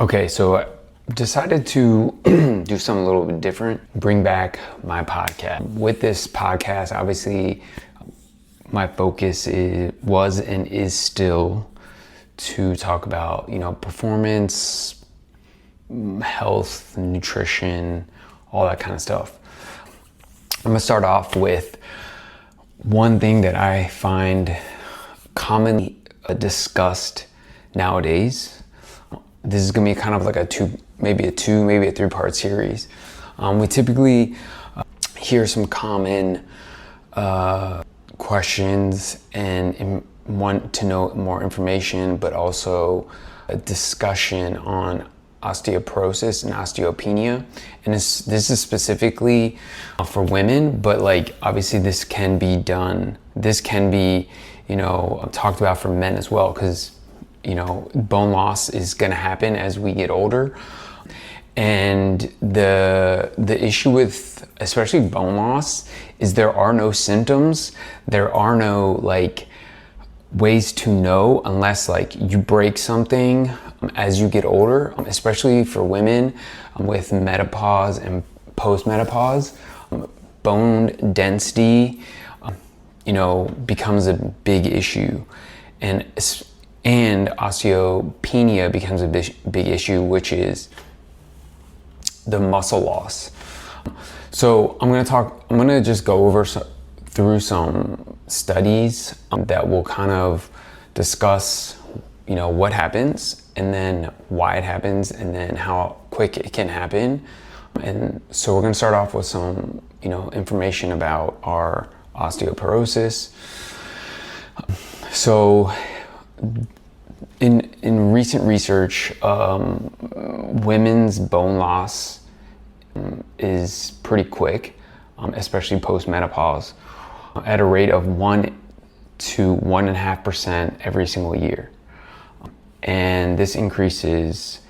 Okay, so I decided to do something a little bit different, bring back my podcast. With this podcast, obviously, my focus was and is still to talk about, performance, health, nutrition, all that kind of stuff. I'm gonna start off with one thing that I find commonly discussed nowadays. This is gonna be kind of like a maybe a three-part series. We typically hear some common questions and want to know more information, but also a discussion on osteoporosis and osteopenia. And this is specifically for women, but like obviously this can be talked about for men as well, because bone loss is going to happen as we get older. And the issue with especially bone loss is there are no symptoms. There are no ways to know unless you break something as you get older, especially for women with menopause and postmenopause. Bone density, becomes a big issue. And osteopenia becomes a big issue, which is the muscle loss. So I'm going to just go through some studies that will kind of discuss, what happens, and then why it happens, and then how quick it can happen. And so we're going to start off with some, information about our osteoporosis. So in recent research, women's bone loss is pretty quick, especially post-menopause, at a rate of 1 to 1.5% every single year. And this increases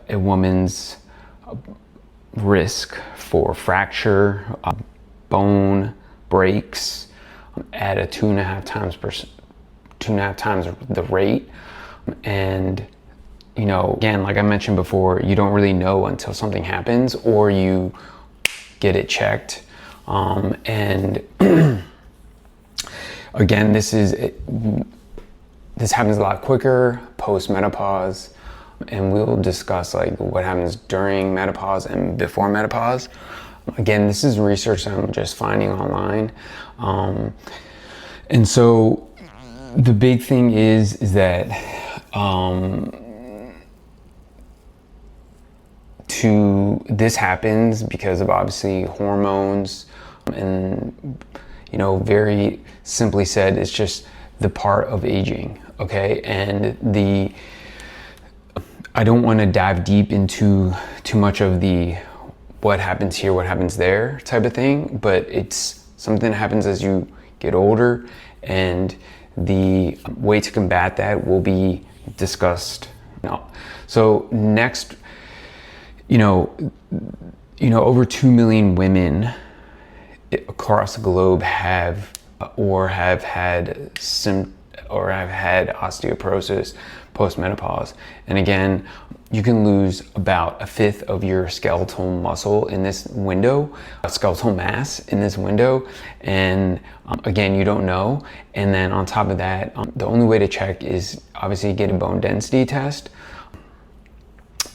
a woman's risk for fracture, bone breaks at a 2.5 times the rate. And again, like I mentioned before, you don't really know until something happens or you get it checked. And again, this happens a lot quicker post-menopause, and we'll discuss what happens during menopause and before menopause. Again, this is research I'm just finding online. And so the big thing is that this happens because of obviously hormones, and very simply said, it's just the part of aging. Okay, and I don't want to dive deep into too much of the what happens here, what happens there type of thing, but it's something that happens as you get older, and the way to combat that will be discussed now. So next, over 2 million women across the globe have had osteoporosis post-menopause. And again, you can lose about 1/5 of your skeletal muscle in this window, skeletal mass in this window. And again, you don't know. And then on top of that, the only way to check is obviously get a bone density test.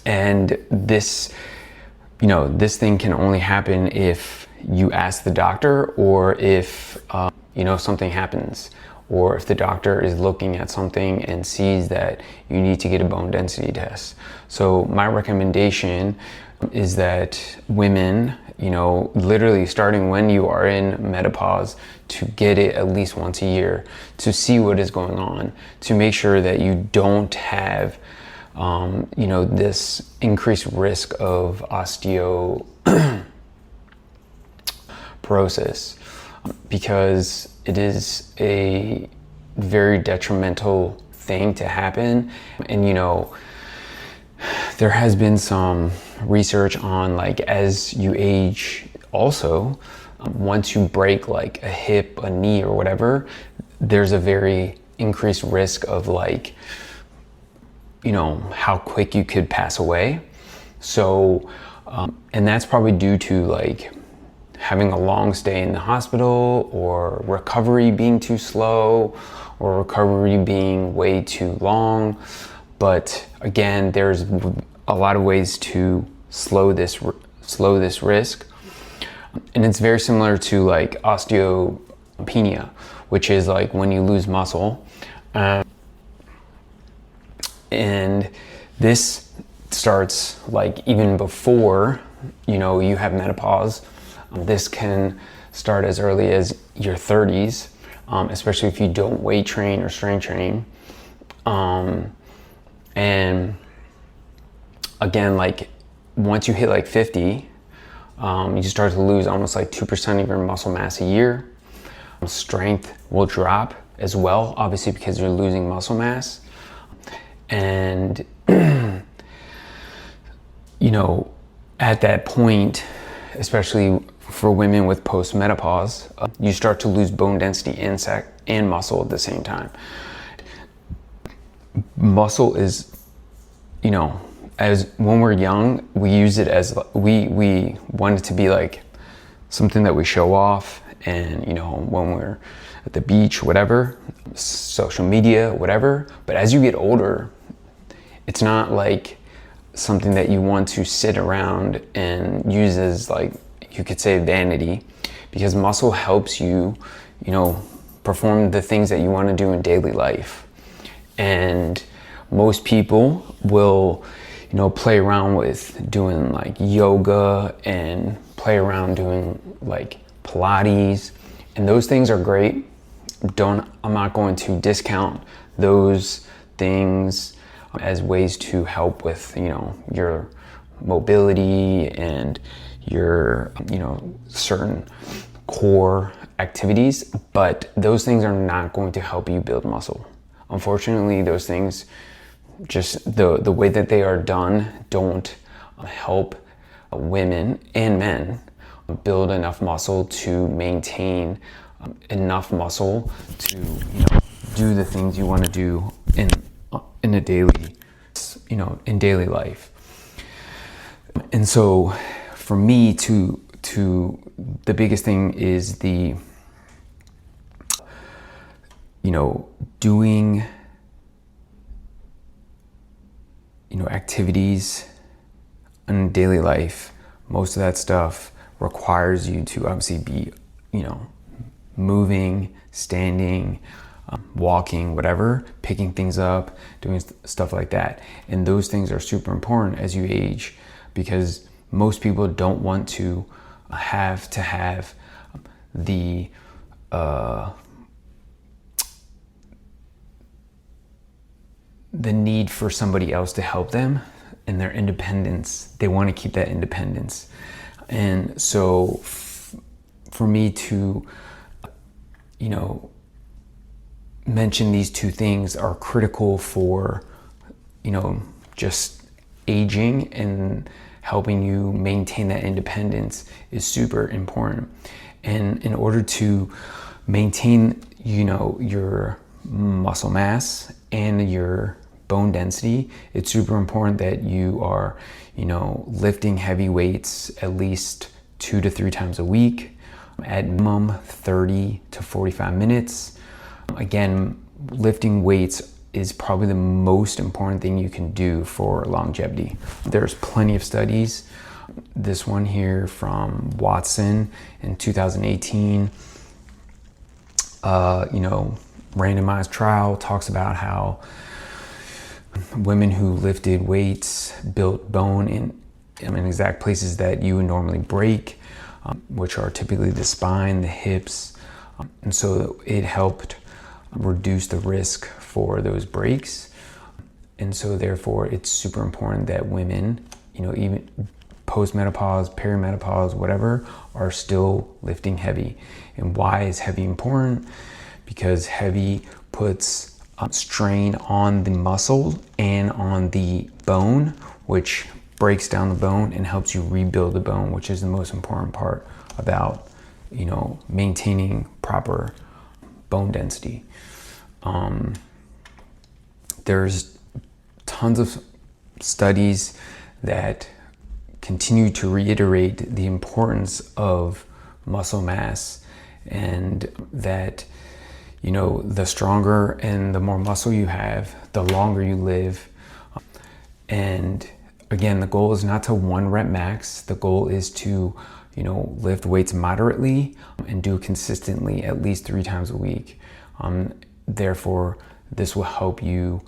And this thing can only happen if you ask the doctor, or if, something happens, or if the doctor is looking at something and sees that you need to get a bone density test. So my recommendation is that women, literally starting when you are in menopause, to get it at least once a year to see what is going on, to make sure that you don't have, this increased risk of osteoporosis, because it is a very detrimental thing to happen. And there has been some research on as you age also, once you break a hip, a knee, or whatever, there's a very increased risk of how quick you could pass away. So, and that's probably due to like having a long stay in the hospital, or recovery being too slow, or recovery being way too long. But again, there's a lot of ways to slow this risk. And it's very similar to like osteopenia, which is like when you lose muscle. And this starts like even before, you have menopause. This can start as early as your 30s, especially if you don't weight train or strength train. And again, like once you hit like 50, you start to lose almost like 2% of your muscle mass a year. Strength will drop as well, obviously, because you're losing muscle mass. And, at that point, especially for women with postmenopause, you start to lose bone density and muscle at the same time. Muscle is, as when we're young, we use it as, we want it to be like something that we show off. And, when we're at the beach, whatever, social media, whatever. But as you get older, it's not like something that you want to sit around and use as, like, you could say vanity, because muscle helps you, perform the things that you want to do in daily life. And most people will, play around with doing like yoga and play around doing like Pilates, and those things are great. I'm not going to discount those things as ways to help with, your mobility and your, certain core activities, but those things are not going to help you build muscle. Unfortunately, those things, just the way that they are done, don't help women and men build enough muscle to maintain enough muscle to do the things you want to do in a daily in daily life. And so for me, to the biggest thing is the doing activities in daily life. Most of that stuff requires you to obviously be, moving, standing, walking, whatever, picking things up, doing stuff like that. And those things are super important as you age, because most people don't want to have the need for somebody else to help them in their independence. They want to keep that independence. And so for me to, mention these two things are critical for, just aging, and helping you maintain that independence is super important. And in order to maintain, your muscle mass and your bone density, it's super important that you are, lifting heavy weights at least 2 to 3 times a week, at minimum 30 to 45 minutes. Again, lifting weights is probably the most important thing you can do for longevity. There's plenty of studies. This one here from Watson in 2018, randomized trial, talks about how women who lifted weights built bone in exact places that you would normally break, which are typically the spine, the hips. And so it helped reduce the risk for those breaks. And so therefore it's super important that women, even post-menopause, perimenopause, whatever, are still lifting heavy. And why is heavy important? Because heavy puts strain on the muscle and on the bone, which breaks down the bone and helps you rebuild the bone, which is the most important part about, maintaining proper bone density. There's tons of studies that continue to reiterate the importance of muscle mass, and that, you know, the stronger and the more muscle you have, the longer you live. And again, the goal is not to 1 rep max. The goal is to, you know, lift weights moderately and do it consistently at least 3 times a week. Therefore, this will help you,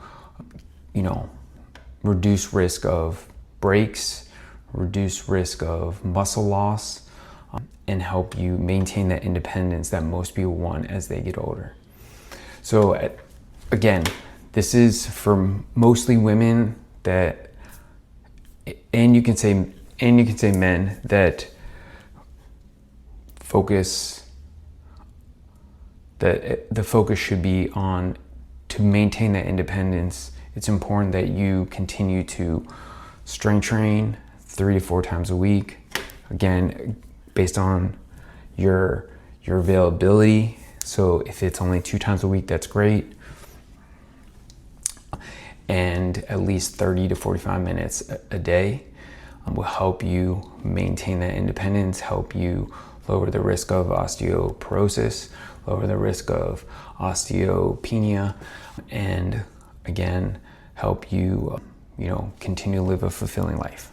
you know, reduce risk of breaks, reduce risk of muscle loss, and help you maintain that independence that most people want as they get older. So again, this is for mostly women that, and you can say men that focus, that the focus should be on, to maintain that independence. It's important that you continue to strength train 3 to 4 times a week. Again, based on your availability. So if it's only 2 times a week, that's great. And at least 30 to 45 minutes a day will help you maintain that independence, help you lower the risk of osteoporosis, lower the risk of osteopenia, and again, help you, you know, continue to live a fulfilling life.